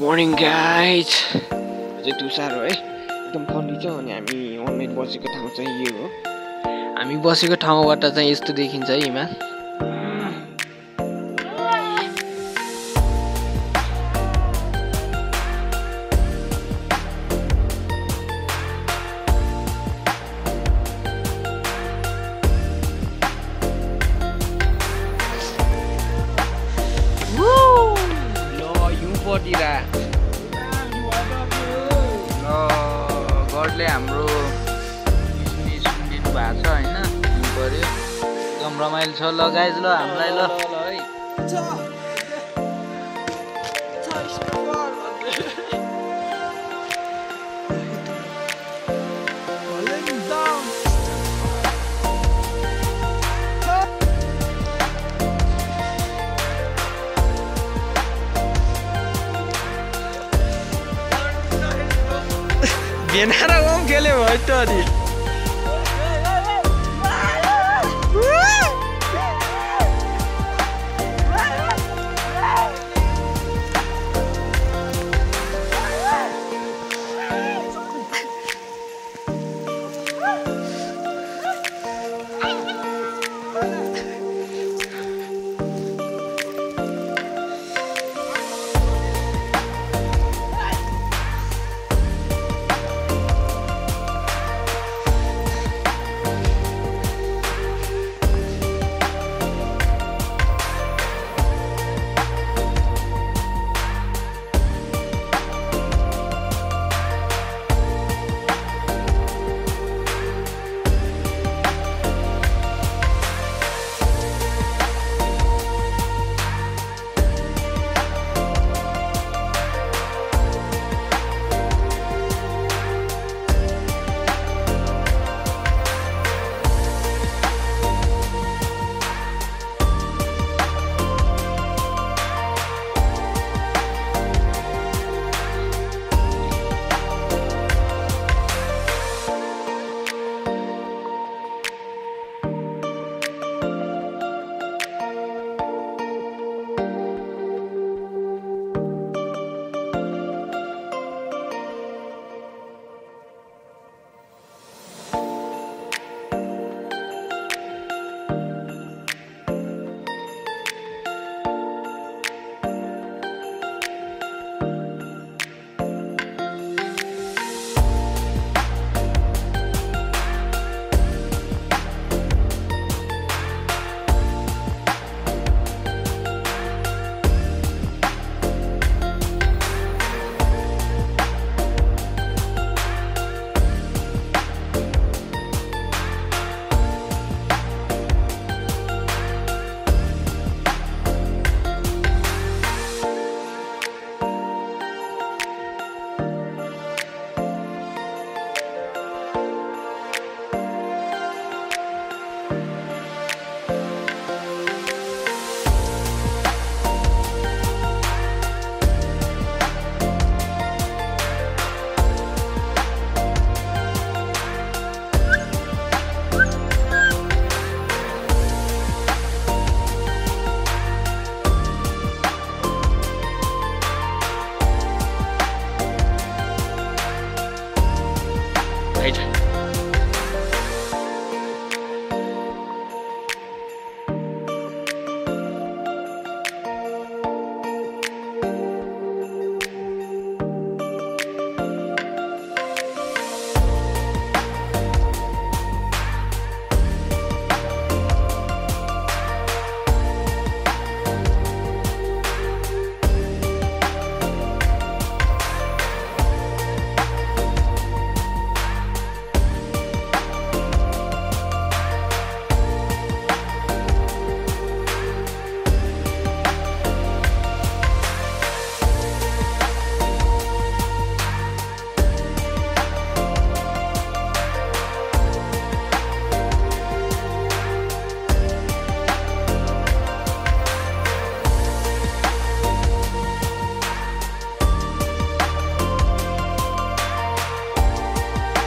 Morning guys अझै तुषार हो है एकदम ठन्डी छ अनि हामी अनलाइन बसेको ठाउँ चाहिँ यो हो हामी बसेको ठाउँबाट चाहिँ यस्तो देखिन्छ है हिमाल गडले हाम्रो सुनिदिनु भएको छ होइन हुनु पर्यो एकदम रमाइलो छ ल गाइज ल हामीलाई ल बेनारा गाउँ खेल्यो भयो त अनि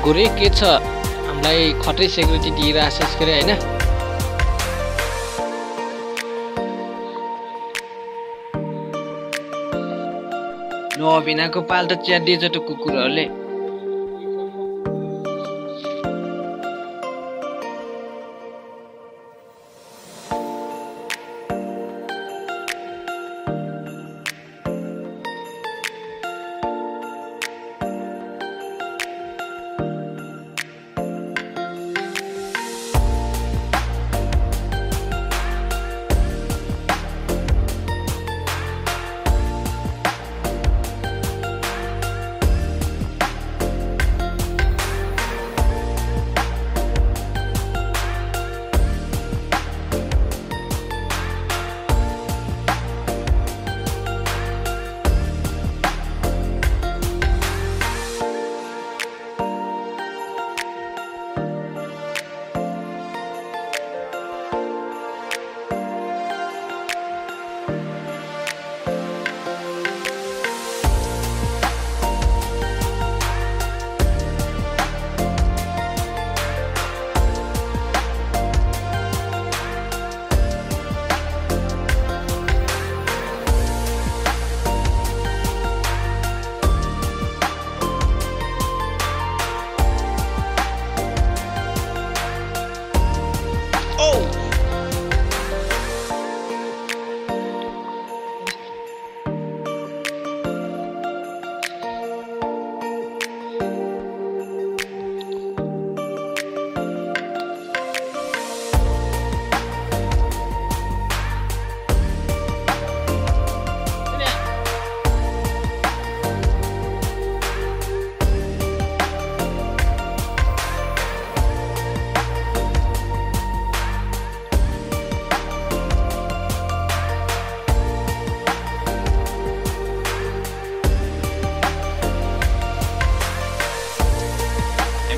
गोरे के छ हामीलाई खतरै सेक्युरिटी दिइरहेछ यसको हैन नबिनाको पाल त च्यादिएछ त कुकुरहरूले।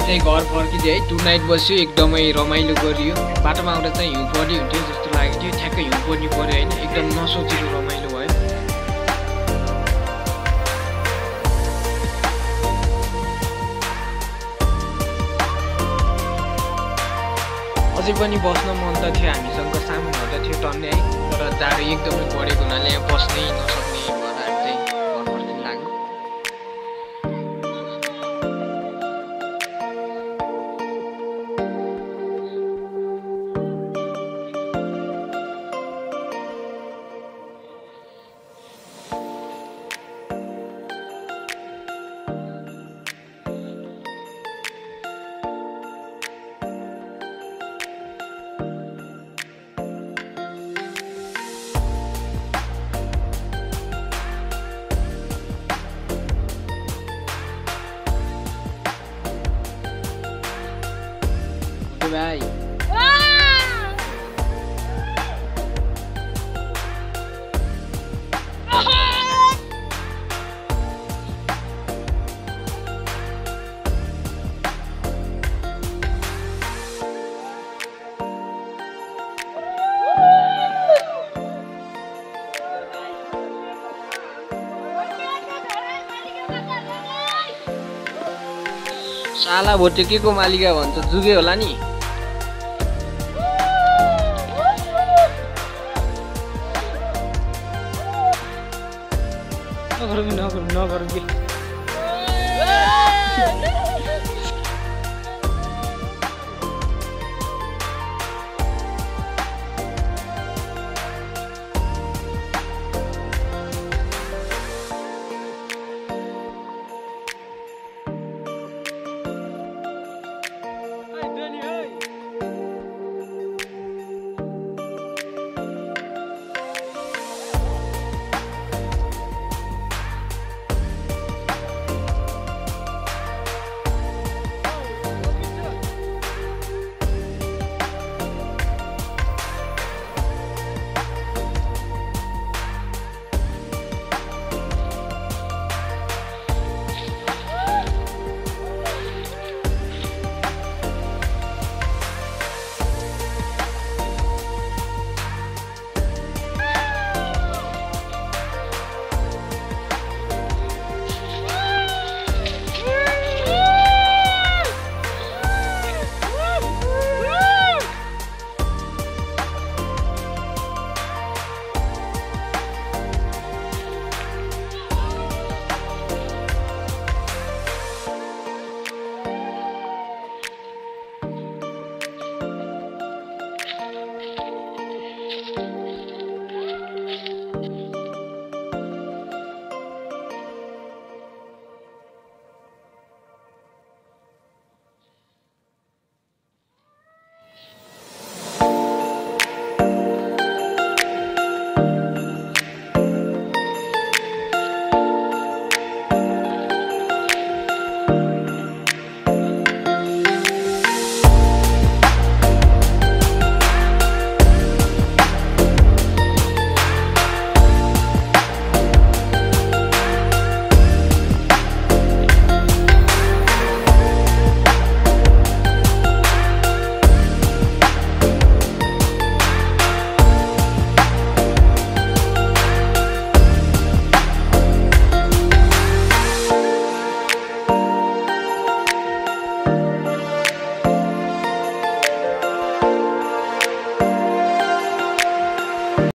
चाहिँ घर फर्किँदै है 2 नाइट बस्यो, एकदमै रमाइलो गरियो। बाटोमा आउँदा चाहिँ हिउँ पर्ने हुन्थ्यो जस्तो लागेको थियो, ठ्याक्कै हिउँ पर्ने पर्यो होइन, एकदम नसोचेको रमाइलो भयो। अझै पनि बस्न मन त थियो, हामीसँग सामान हुँदा थियो टन्ने है, तर जाडो एकदमै बढेको हुनाले यहाँ बस्नै नसक्ने भएर हामी चाहिँ घर फर्किन लाग्यो। Bye. साला भोटे के को मालिका भन्छ, जुगे होला नि। नगरौँ के